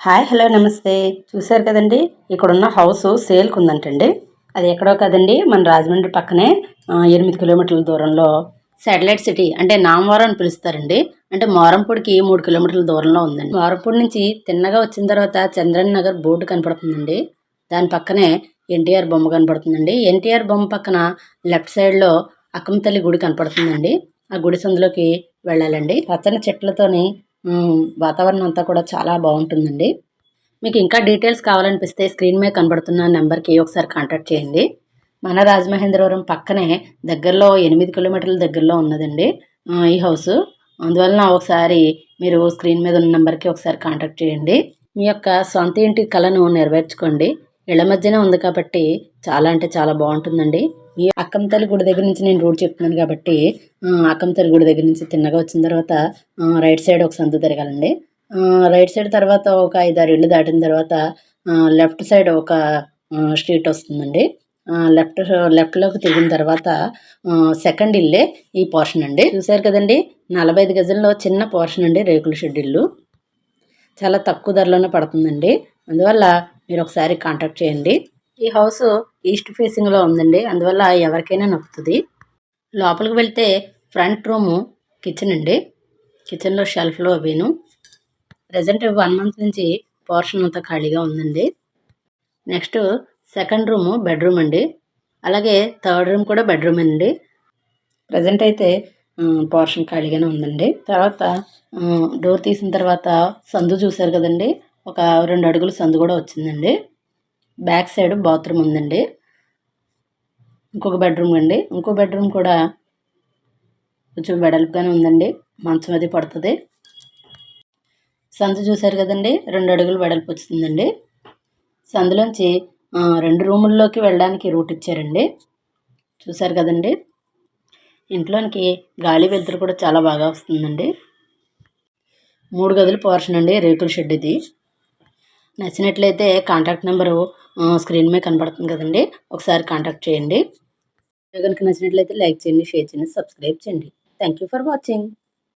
Hi hello నమస్తే. చూశారు కదండి, ఇక్కడున్న హౌస్ సేల్కి ఉందంటండి. అది ఎక్కడో కదండి, మన రాజమండ్రి పక్కనే 8 కిలోమీటర్ల దూరంలో శాటిలైట్ సిటీ అంటే నామవరం అని పిలుస్తారండి. అంటే మోరంపూడికి 3 కిలోమీటర్ల దూరంలో ఉందండి. మోరంపూడి నుంచి తిన్నగా వచ్చిన తర్వాత చంద్రన్ నగర్ బోర్డు కనపడుతుందండి. దాని పక్కనే ఎన్టీఆర్ బొమ్మ కనపడుతుందండి. ఎన్టీఆర్ బొమ్మ పక్కన లెఫ్ట్ సైడ్లో అక్కమ్మ తల్లి గుడి కనపడుతుందండి. ఆ గుడి సందులోకి వెళ్ళాలండి. పచ్చని చెట్లతోని వాతావరణం అంతా కూడా చాలా బాగుంటుందండి. మీకు ఇంకా డీటెయిల్స్ కావాలనిపిస్తే స్క్రీన్ మీద కనబడుతున్న నెంబర్కి ఒకసారి కాంటాక్ట్ చేయండి. మన రాజమహేంద్రవరం పక్కనే దగ్గరలో 8 కిలోమీటర్ల దగ్గరలో ఉన్నదండి ఈ హౌస్. అందువలన ఒకసారి మీరు స్క్రీన్ మీద ఉన్న నెంబర్కి ఒకసారి కాంటాక్ట్ చేయండి. మీ యొక్క సొంత ఇంటి కలను నెరవేర్చుకోండి. ఇళ్ల మధ్యనే ఉంది కాబట్టి చాలా అంటే చాలా బాగుంటుందండి. ఈ అక్కమ్మ తల్లి గుడి దగ్గర నుంచి నేను రూట్ చెప్తున్నాను కాబట్టి అక్కమ్మ తల్లి గుడి దగ్గర నుంచి తిన్నగా వచ్చిన తర్వాత రైట్ సైడ్ ఒక సందు తిరగాలండి. రైట్ సైడ్ తర్వాత ఒక 5-6 ఇళ్ళు దాటిన తర్వాత లెఫ్ట్ సైడ్ ఒక స్ట్రీట్ వస్తుందండి. లెఫ్ట్లోకి తిరిగిన తర్వాత సెకండ్ ఇల్లే ఈ పోర్షన్ అండి. చూసారు కదండి, 45 గజంలో చిన్న పోర్షన్ అండి, రేకుల షెడ్ ఇల్లు. చాలా తక్కువ ధరలోనే పడుతుందండి. అందువల్ల మీరు ఒకసారి కాంటాక్ట్ చేయండి. ఈ హౌస్ ఈస్ట్ ఫేసింగ్లో ఉందండి. అందువల్ల ఎవరికైనా నప్పుతుంది. లోపలికి వెళ్తే ఫ్రంట్ రూము కిచెన్ అండి. కిచెన్లో షెల్ఫ్లో అవిను. ప్రజెంట్ 1 మంత్ నుంచి పోర్షన్ అంతా ఖాళీగా ఉందండి. నెక్స్ట్ సెకండ్ రూము బెడ్రూమ్ అండి. అలాగే థర్డ్ రూమ్ కూడా బెడ్రూమ్ అండి. ప్రజెంట్ అయితే పోర్షన్ ఖాళీగానే ఉందండి. తర్వాత డోర్ తీసిన తర్వాత సందు చూసారు కదండి, ఒక 2 అడుగుల సందు కూడా వచ్చిందండి. బ్యాక్ సైడ్ బాత్రూమ్ ఉందండి. ఇంకొక బెడ్రూమ్ అండి. ఇంకో బెడ్రూమ్ కూడా కొంచెం వెడల్పుగానే ఉందండి. మంచం అది పడుతుంది. సందు చూసారు కదండి, 2 అడుగులు వెడల్పు వచ్చిందండి. సందులోంచి 2 రూముల్లోకి వెళ్ళడానికి రూట్ ఇచ్చారండి. చూసారు కదండి, ఇంట్లోనికి గాలి వెలుతురు కూడా చాలా బాగా వస్తుందండి. 3 గదుల పోర్షన్ అండి, రేకుల షెడ్ ఇది. నచ్చినట్లయితే కాంటాక్ట్ నెంబరు స్క్రీన్ మీద కనపడుతుంది కదండి, ఒకసారి కాంటాక్ట్ చేయండి. కనుక నచ్చినట్లయితే లైక్ చేయండి, షేర్ చేయండి, సబ్స్క్రైబ్ చేయండి. Thank you for watching.